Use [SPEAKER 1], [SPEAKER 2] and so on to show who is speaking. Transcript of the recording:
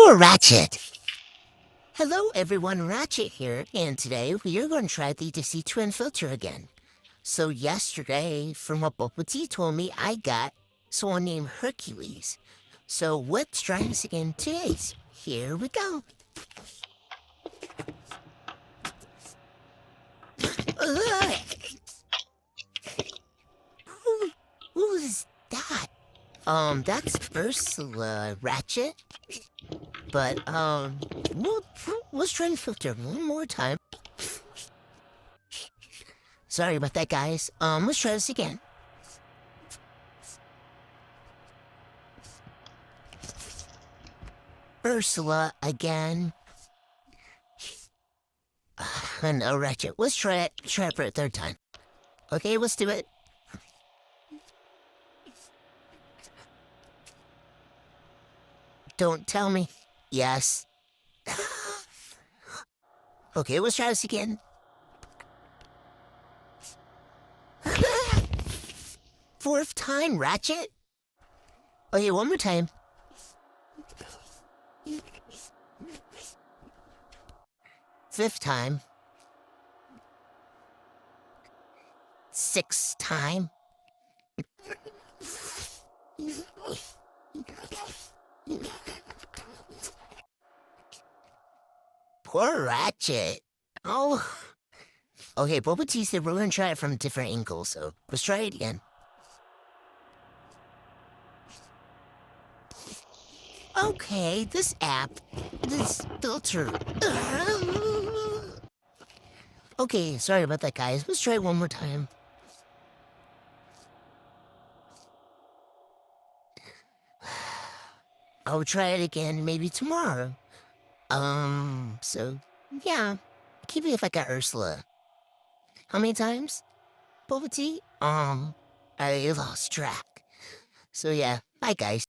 [SPEAKER 1] Poor Ratchet! Hello everyone, Ratchet here, and today we are going to try the DC Twin filter again. So yesterday, from what Bulbapedia told me, I got someone named Hercules. So let's try this again today. Here we go. Who is that? That's Ursula, Ratchet. But, let's try and filter one more time. Sorry about that, guys. Let's try this again. Ursula again. No, Ratchet. Let's try it. Try it for a third time. Okay, let's do it. Don't tell me. Yes. Okay, let's try this again. Fourth time, Ratchet? Okay, one more time. Fifth time. Sixth time. Poor Ratchet. Oh. Okay, Bulbapedia said we're gonna try it from different angles, so let's try it again. Okay, this filter. Okay, sorry about that, guys. Let's try it one more time. I'll try it again maybe tomorrow. So, yeah. Keep it if I got Ursula. How many times? Bulbapedia? I lost track. So yeah, bye guys.